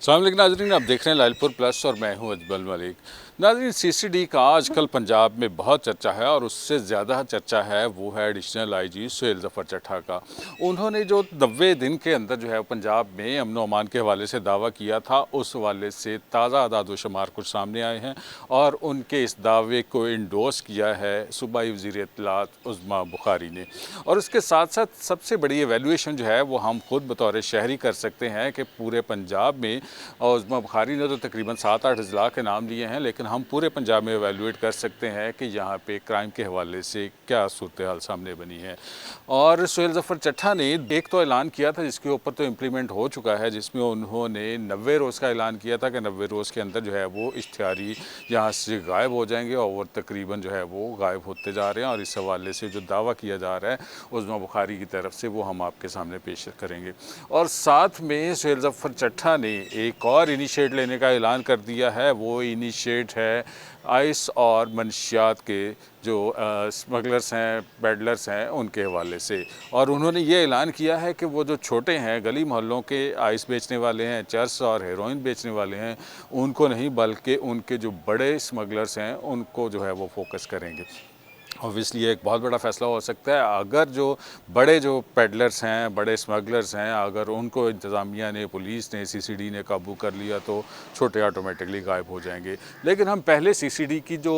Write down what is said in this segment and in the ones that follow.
अस्सलाम वालेकुम नाज़रीन, आप देख रहे हैं लाइलपुर प्लस और मैं हूं अजमल मलिक। नाज़रीन, सीसीडी का आजकल पंजाब में बहुत चर्चा है और उससे ज़्यादा चर्चा है वो है एडिशनल आईजी सुहेल ज़फ़र चट्ठा का। उन्होंने जो 90 दिन के अंदर जो है पंजाब में अमन व अमान के हवाले से दावा किया था, उस हवाले से ताज़ा आदाद-ओ-शुमार कुछ सामने आए हैं और उनके इस दावे को इंडोर्स किया है सूबाई वज़ीर इत्तलात उज़्मा बुखारी ने। और उसके साथ साथ सबसे बड़ी एवैल्यूएशन जो है वो हम खुद बतौर शहरी कर सकते हैं कि पूरे पंजाब में, और उज़्मा बुखारी ने तो तकरीबन 7-8 अज़ला के नाम लिए हैं, लेकिन हम पूरे पंजाब में एवेलुएट कर सकते हैं कि यहाँ पे क्राइम के हवाले से क्या सूरत हाल सामने बनी है। और सुहेल ज़फ़र चट्ठा ने एक तो ऐलान किया था जिसके ऊपर तो इम्प्लीमेंट हो चुका है, जिसमें उन्होंने 90 रोज़ का ऐलान किया था कि 90 रोज़ के अंदर जो है वो इश्तिहारी यहाँ से गायब हो जाएंगे, और तकरीबन जो है वो गायब होते जा रहे हैं। और इस हवाले से जो दावा किया जा रहा है उज़्मा बुखारी की तरफ से, वो हम आपके सामने पेश करेंगे। और साथ में सुहेल ज़फ़र चट्ठा ने एक और इनिशिएट लेने का ऐलान कर दिया है। वो इनिशिएट है आइस और मनशियात के जो स्मगलर्स हैं, पेडलर्स हैं, उनके हवाले से। और उन्होंने ये ऐलान किया है कि वो जो छोटे हैं, गली मोहल्लों के आइस बेचने वाले हैं, चरस और हेरोइन बेचने वाले हैं, उनको नहीं बल्कि उनके जो बड़े स्मगलर्स हैं उनको जो है वो फोकस करेंगे। ऑब्वियसली एक बहुत बड़ा फ़ैसला हो सकता है। अगर जो बड़े जो पेडलर्स हैं, बड़े स्मगलर्स हैं, अगर उनको इंतज़ामिया ने, पुलिस ने, सीसीडी ने काबू कर लिया तो छोटे ऑटोमेटिकली गायब हो जाएंगे। लेकिन हम पहले सीसीडी की जो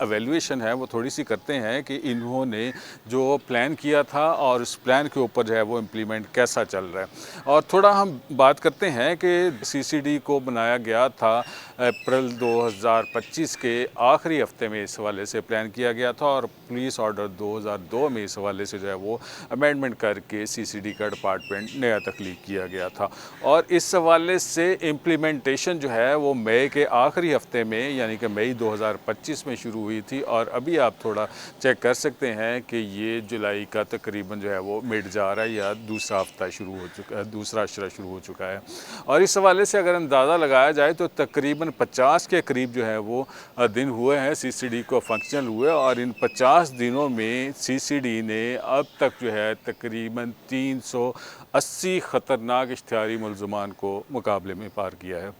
एवेल्यूएशन है वो थोड़ी सी करते हैं कि इन्होंने जो प्लान किया था और उस प्लान के ऊपर जो है वो इम्प्लीमेंट कैसा चल रहा है। और थोड़ा हम बात करते हैं कि सीसीडी को बनाया गया था अप्रैल 2025 के आखिरी हफ्ते में, इस हवाले से प्लान किया गया था। और पुलिस ऑर्डर 2002 में इस हवाले से जो है वो अमेंडमेंट करके सीसीडी का डिपार्टमेंट नया तख्लीक किया गया था। और इस हवाले से इम्प्लीमेंटेशन जो है वो मई के आखिरी हफ्ते में, यानी कि मई 2025 में शुरू हुई थी। और अभी आप थोड़ा चेक कर सकते हैं कि ये जुलाई का तकरीबन जो है वो मिड जा रहा है या दूसरा हफ्ता शुरू हो चुका है, दूसरा अशरा शुरू हो चुका है। और इस हवाले से अगर अंदाज़ा लगाया जाए तो तकरीबन 50 के करीब जो है वो दिन हुए हैं सीसीडी को फंक्शनल हुए। और इन 50 दिनों में सीसीडी ने अब तक जो है तकरीबन 380 ख़तरनाक इश्तिहारी मुल्ज़मान को मुकाबले में पार किया है,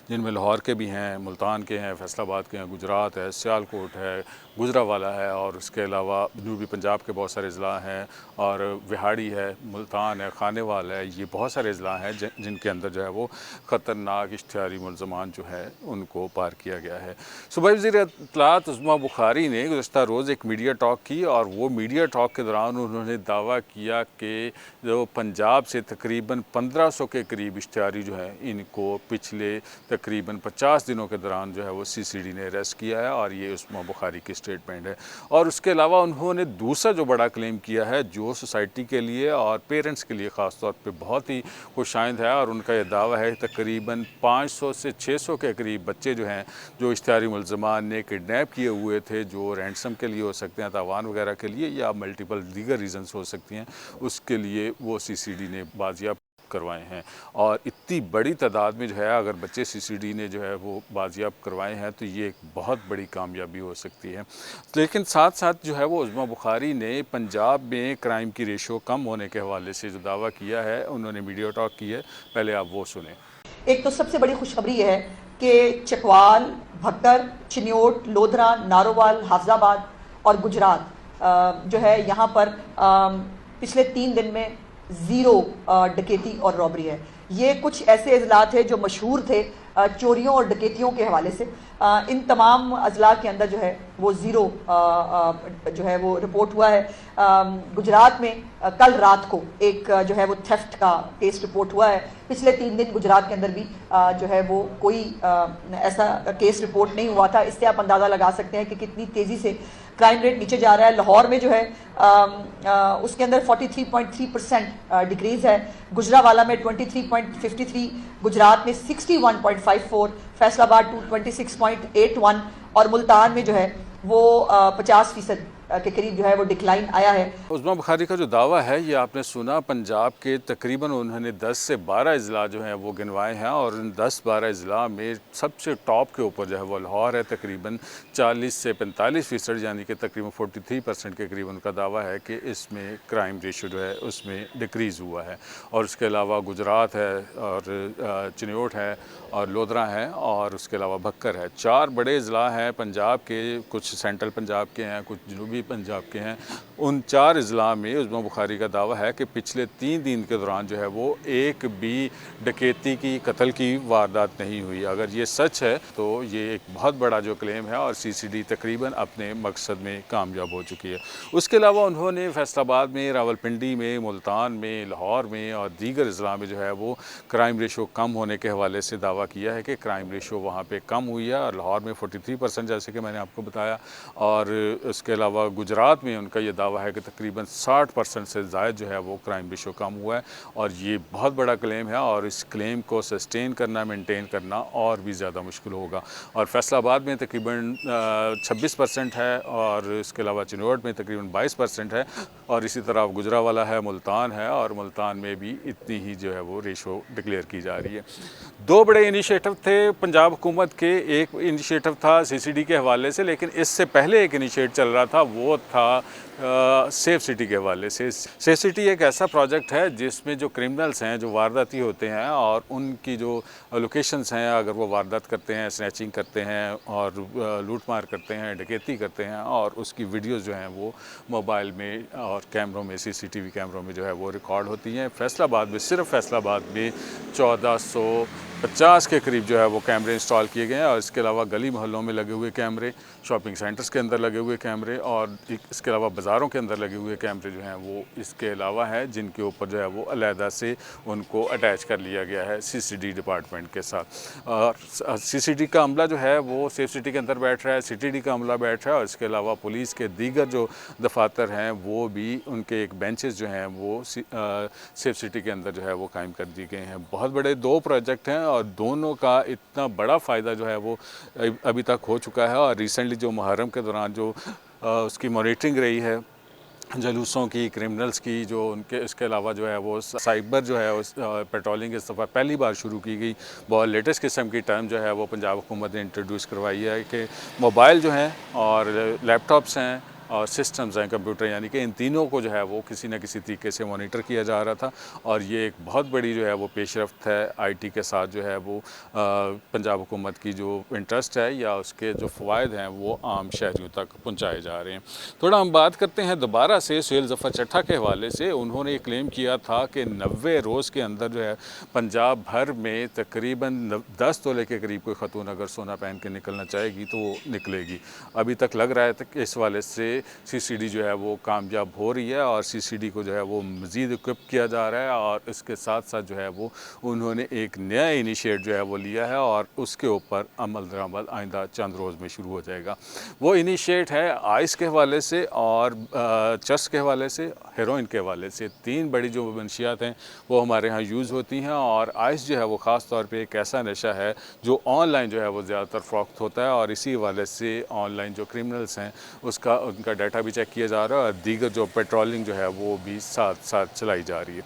जिनमें लाहौर के भी हैं, मुल्तान के हैं, फैसलाबाद के हैं, गुजरात है, सियालकोट है, गुजरावाला है, और उसके अलावा जनूबी पंजाब के बहुत सारे अज़ला हैं, और विहाड़ी है, मुल्तान है, खानेवाल है। ये बहुत सारे अज़ला हैं जिनके अंदर जो है वो ख़तरनाक इश्तिहारी मुल्ज़मान जो है उनको पार किया गया है। सूबाई वज़ीर इत्तलात उज़्मा बुखारी ने गुज़श्ता रोज़ एक मीडिया टॉक की, और वो मीडिया टॉक के दौरान उन्होंने दावा किया कि जो पंजाब से तकरीबन 1500 के करीब इश्तिहारी जो हैं इनको पिछले तकरीबन 50 दिनों के दौरान जो है वो सीसीडी ने अरेस्ट किया है। और ये उज़्मा बुखारी की स्टेटमेंट है। और उसके अलावा उन्होंने दूसरा जो बड़ा क्लेम किया है, जो सोसाइटी के लिए और पेरेंट्स के लिए ख़ास तौर पे बहुत ही खुशाइंद है, और उनका ये दावा है तकरीबन 500 से 600 के करीब बच्चे जो हैं, जो इश्तिहारी मुल्ज़मान ने किडनैप किए हुए थे, जो रैंसम के लिए हो सकते हैं, तावान वगैरह के लिए, या मल्टीपल दीगर रीज़न्स हो सकती हैं, उसके लिए वो सीसीडी ने बाजियाब करवाए हैं। और इतनी बड़ी तादाद में जो है अगर बच्चे सीसीडी ने जो है वो बाजियाब करवाए हैं तो ये एक बहुत बड़ी कामयाबी हो सकती है। लेकिन साथ साथ जो है वो उज़्मा बुखारी ने पंजाब में क्राइम की रेशो कम होने के हवाले से जो दावा किया है, उन्होंने मीडिया टॉक की है, पहले आप वो सुने। एक तो सबसे बड़ी खुशखबरी है कि चकवाल, भक्कर, चिन्योट, लोधरा, नारोवाल, हाफजाबाद और गुजरात जो है यहाँ पर पिछले 3 दिन में 0 डकैती और रॉबरी है। ये कुछ ऐसे अजलात है जो मशहूर थे चोरियों और डकैतियों के हवाले से। इन तमाम अजला के अंदर जो है वो 0 जो है वो रिपोर्ट हुआ है। गुजरात में कल रात को एक जो है वो थेफ्ट का केस रिपोर्ट हुआ है। पिछले 3 दिन गुजरात के अंदर भी जो है वो कोई ऐसा केस रिपोर्ट नहीं हुआ था। इससे आप अंदाज़ा लगा सकते हैं कि कितनी तेज़ी से क्राइम रेट नीचे जा रहा है। लाहौर में जो है उसके अंदर 43.3% डिक्रीज़ है, गुजरावाला में 23.53, गुजरात में 61.54, फैसलाबाद 26.81 और मुल्तान में जो है वो 50% के करीब जो है वो डिक्लाइन आया है। उस्मा बुखारी का जो दावा है ये आपने सुना, पंजाब के तकरीबन उन्होंने 10 से 12 अजला जो हैं वो गिनवाए हैं और इन 10-12 अजला में सबसे टॉप के ऊपर जो है वो लाहौर है। तकरीबन 40 से 45% यानी कि तकरीबन 43% के करीब उनका दावा है कि इसमें क्राइम रेशो जो है उसमें डिक्रीज़ हुआ है। और उसके अलावा गुजरात है और चिन्योट है और लोधरा है और उसके अलावा भक्कर है। 4 बड़े अजला हैं पंजाब के, कुछ सेंट्रल पंजाब के हैं, कुछ जनूबी पंजाब के हैं। उन 4 अजला में उस्मा बुखारी का दावा है कि पिछले 3 दिन के दौरान जो है वो एक भी डकैती की, कत्ल की वारदात नहीं हुई। अगर ये सच है तो ये एक बहुत बड़ा जो क्लेम है और CCD तकरीबन अपने मकसद में कामयाब हो चुकी है। उसके अलावा उन्होंने फैसलाबाद में, रावलपिंडी में, मुल्तान में, लाहौर में और दीगर अजला में जो है वो क्राइम रेशो कम होने के हवाले से दावा किया है कि क्राइम रेशो वहाँ पे कम हुई है। और लाहौर में 43% जैसे कि मैंने आपको बताया, और उसके अलावा गुजरात में उनका ये दावा है कि तकरीबन 60% से ज़ायद जो है वो क्राइम रेशो कम हुआ है। और ये बहुत बड़ा क्लेम है और इस क्लेम को सस्टेन करना, मेंटेन करना और भी ज़्यादा मुश्किल होगा। और फैसलाबाद में तकरीबन 26% है और इसके अलावा चिन्योट में तकरीबन 22% है और इसी तरह गुजरावाला है, मुल्तान है और मुल्तान में भी इतनी ही जो है वो रेशो डिक्लेयर की जा रही है। 2 बड़े इनिशिएटिव थे पंजाब हुकूमत के। एक इनिशिएटिव था CCD के हवाले से, लेकिन इससे पहले एक इनिशिएट चल रहा था, वो था सेफ सिटी के हवाले से। सेफ सिटी एक ऐसा प्रोजेक्ट है जिसमें जो क्रिमिनल्स हैं, जो वारदाती होते हैं और उनकी जो लोकेशंस हैं, अगर वो वारदात करते हैं, स्नैचिंग करते हैं और लूटमार करते हैं, डकैती करते हैं, और उसकी वीडियोस जो हैं वो मोबाइल में और कैमरों में, CCTV कैमरों में जो है वो रिकॉर्ड होती हैं। फैसलाबाद में, सिर्फ फैसलाबाद में 1450 के करीब जो है वो कैमरे इंस्टॉल किए गए हैं और इसके अलावा गली मोहल्लों में लगे हुए कैमरे, शॉपिंग सेंटर्स के अंदर लगे हुए कैमरे और इसके अलावा बाज़ारों के अंदर लगे हुए कैमरे जो हैं वो इसके अलावा हैं, जिनके ऊपर जो है वो अलहदा से उनको अटैच कर लिया गया है CCD डिपार्टमेंट के साथ। और CCD का अमला जो है वो सेफ सिटी के अंदर बैठ रहा है, CTD का अमला बैठ रहा है और इसके अलावा पुलिस के दीगर जो दफातर हैं वो भी, उनके एक बेंचेस जो हैं वो सेफ सिटी के अंदर जो है वो कायम कर दिए गए हैं। बहुत बड़े 2 प्रोजेक्ट हैं और दोनों का इतना बड़ा फ़ायदा जो है वो अभी तक हो चुका है। और रिसेंटली जो मुहर्रम के दौरान जो उसकी मॉनिटरिंग रही है, जलूसों की, क्रिमिनल्स की, जो उनके, इसके अलावा जो है वो साइबर जो है उस पेट्रोलिंग इस दफ़ा पहली बार शुरू की गई। बहुत लेटेस्ट किस्म की टर्म जो है वो पंजाब हुकूमत ने इंट्रोड्यूस करवाई है कि मोबाइल जो हैं और लैपटॉप्स हैं और सिस्टम्स हैं, कंप्यूटर, यानी कि इन तीनों को जो है वो किसी न किसी तरीके से मॉनिटर किया जा रहा था। और ये एक बहुत बड़ी जो है वो पेशरफ्त है IT के साथ जो है वो पंजाब हुकूमत की जो इंटरेस्ट है या उसके जो फ़वाइद हैं वो आम शहरियों तक पहुँचाए जा रहे हैं। थोड़ा हम बात करते हैं दोबारा से सुहेल ज़फ़र चट्ठा के हवाले से। उन्होंने ये क्लेम किया था कि 90 रोज़ के अंदर जो है पंजाब भर में तकरीबन 10 तोले के करीब कोई खतून अगर सोना पहन के निकलना चाहेगी तो वो निकलेगी। अभी तक लग रहा है कि इस वाले से CCD जो है वो कामयाब हो रही है और CCD को जो है वो मज़ीद इक्विप किया जा रहा है। और इसके साथ साथ जो है वो उन्होंने एक नया इनिशिएट जो है वो लिया है और उसके ऊपर अमल दरामद आइंदा चंद रोज़ में शुरू हो जाएगा। वो इनिशिएट है आइस के हवाले से और चरस के हवाले से, हेरोइन के हवाले से। 3 बड़ी जो मंशियात हैं वो हमारे यहाँ यूज़ होती हैं। और आइस जो है वो ख़ास तौर पे एक ऐसा नशा है जो ऑनलाइन जो है वो ज़्यादातर फ़रोख्त होता है और इसी हवाले से ऑनलाइन जो क्रिमिनल्स हैं उनका डाटा भी चेक किया जा रहा है और दीगर जो पेट्रोलिंग जो है वो भी साथ साथ चलाई जा रही है।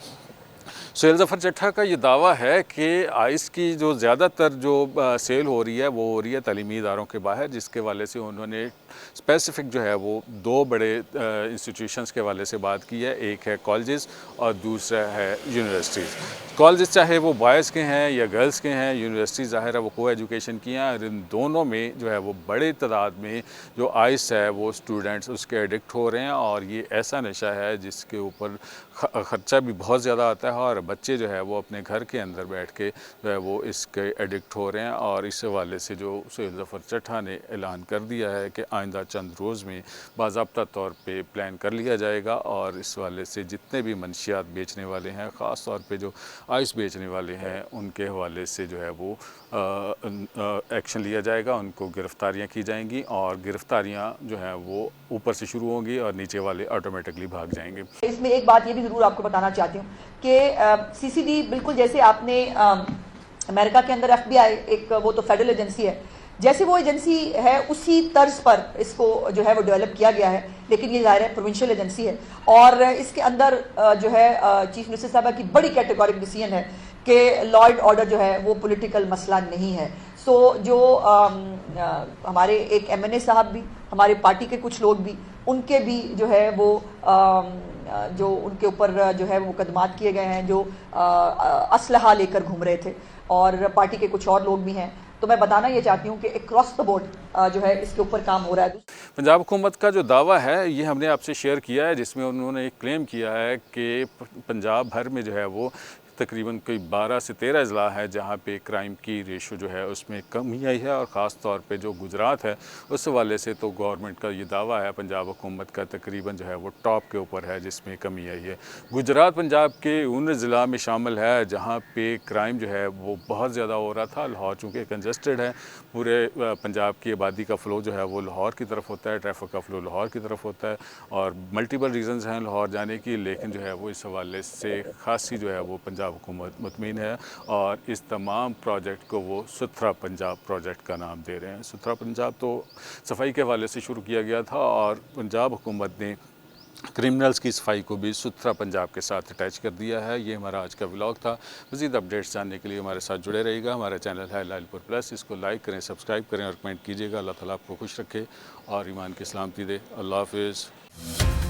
सुहेल ज़फ़र चट्ठा का ये दावा है कि आइस की जो ज़्यादातर जो सेल हो रही है वो हो रही है तालीमी इदारों के बाहर, जिसके वाले से उन्होंने स्पेसिफ़िक जो है वो 2 बड़े इंस्टीट्यूशंस के वाले से बात की है। एक है कॉलेजेस और दूसरा है यूनिवर्सिटीज़। कॉलेजेस चाहे वो बॉयज़ के हैं या गर्ल्स के हैं, यूनिवर्सिटी ज़ाहिर है वो को एजुकेशन की हैं और इन दोनों में जो है वो बड़े तादाद में जो आइस है वो स्टूडेंट्स उसके एडिक्ट हो रहे हैं। और ये ऐसा नशा है जिसके ऊपर ख़र्चा भी बहुत ज़्यादा आता है और बच्चे जो है वो अपने घर के अंदर बैठ के जो है वो इसके एडिक्ट हो रहे हैं। और इस हवाले से जो सुहेल ज़फ़र चट्ठा ने ऐलान कर दिया है कि आइंदा चंद रोज़ में बाज़ाब्ता तौर पे प्लान कर लिया जाएगा और इस वाले से जितने भी मंशियात बेचने वाले हैं, ख़ास तौर पे जो आइस बेचने वाले हैं, उनके हवाले से जो है वो एक्शन लिया जाएगा, उनको गिरफ़्तारियाँ की जाएंगी और गिरफ़्तारियाँ जो हैं वो ऊपर से शुरू होंगी और नीचे वाले ऑटोमेटिकली भाग जाएंगे। इसमें एक बात ये भी ज़रूर आपको बताना चाहती हूँ कि CCD बिल्कुल जैसे आपने अमेरिका के अंदर FBI एक, वो तो फेडरल एजेंसी है, जैसे वो एजेंसी है उसी तर्ज पर इसको जो है वो डेवलप किया गया है, लेकिन ये ज़ाहिर है प्रोविंशियल एजेंसी है और इसके अंदर जो है चीफ मिनिस्टर साहबा की बड़ी कैटेगोरिक डिसीजन है कि लॉ एंड ऑर्डर जो है वो पॉलिटिकल मसला नहीं है। सो जो हमारे एक एमएनए साहब भी, हमारे पार्टी के कुछ लोग भी, उनके भी जो है वो जो उनके ऊपर जो है वो मुकदमात किए गए हैं, जो असलहा लेकर घूम रहे थे, और पार्टी के कुछ और लोग भी हैं। तो मैं बताना ये चाहती हूँ कि अक्रॉस द बोर्ड जो है इसके ऊपर काम हो रहा है। पंजाब हुकूमत का जो दावा है ये हमने आपसे शेयर किया है, जिसमें उन्होंने एक क्लेम किया है कि पंजाब भर में जो है वो तकरीबन कोई 12 से 13 अजला है जहाँ पे क्राइम की रेशो जो है उसमें कमी आई है, और ख़ास तौर पे जो गुजरात है उस हवाले से तो गवर्नमेंट का ये दावा है पंजाब हुकूमत का तकरीबन जो है वो टॉप के ऊपर है जिसमें कमी आई है। गुजरात पंजाब के उन ज़िला में शामिल है जहाँ पे क्राइम जो है वो बहुत ज़्यादा हो रहा था। लाहौर चूँकि कंजस्टेड है, पूरे पंजाब की आबादी का फ़्लो जो है वो लाहौर की तरफ होता है, ट्रैफिक का फ़्लो लाहौर की तरफ होता है, और मल्टीपल रीज़न्स हैं लाहौर जाने की, लेकिन जो है वो इस हवाले से खासी जो है वो पंजाब हुकूमत मुतमिन है और इस तमाम प्रोजेक्ट को वो सुथरा पंजाब प्रोजेक्ट का नाम दे रहे हैं। सुथरा पंजाब तो सफाई के हवाले से शुरू किया गया था और पंजाब हुकूमत ने क्रिमिनल्स की सफाई को भी सुथरा पंजाब के साथ अटैच कर दिया है। ये हमारा आज का व्लॉग था। मज़ीद अपडेट्स जानने के लिए हमारे साथ जुड़े रहिएगा। हमारा चैनल है लालपुर प्लस, इसको लाइक करें, सब्सक्राइब करें और कमेंट कीजिएगा। अल्लाह ताला आपको खुश रखे और ईमान की सलामती दे। अल्लाह हाफिज़।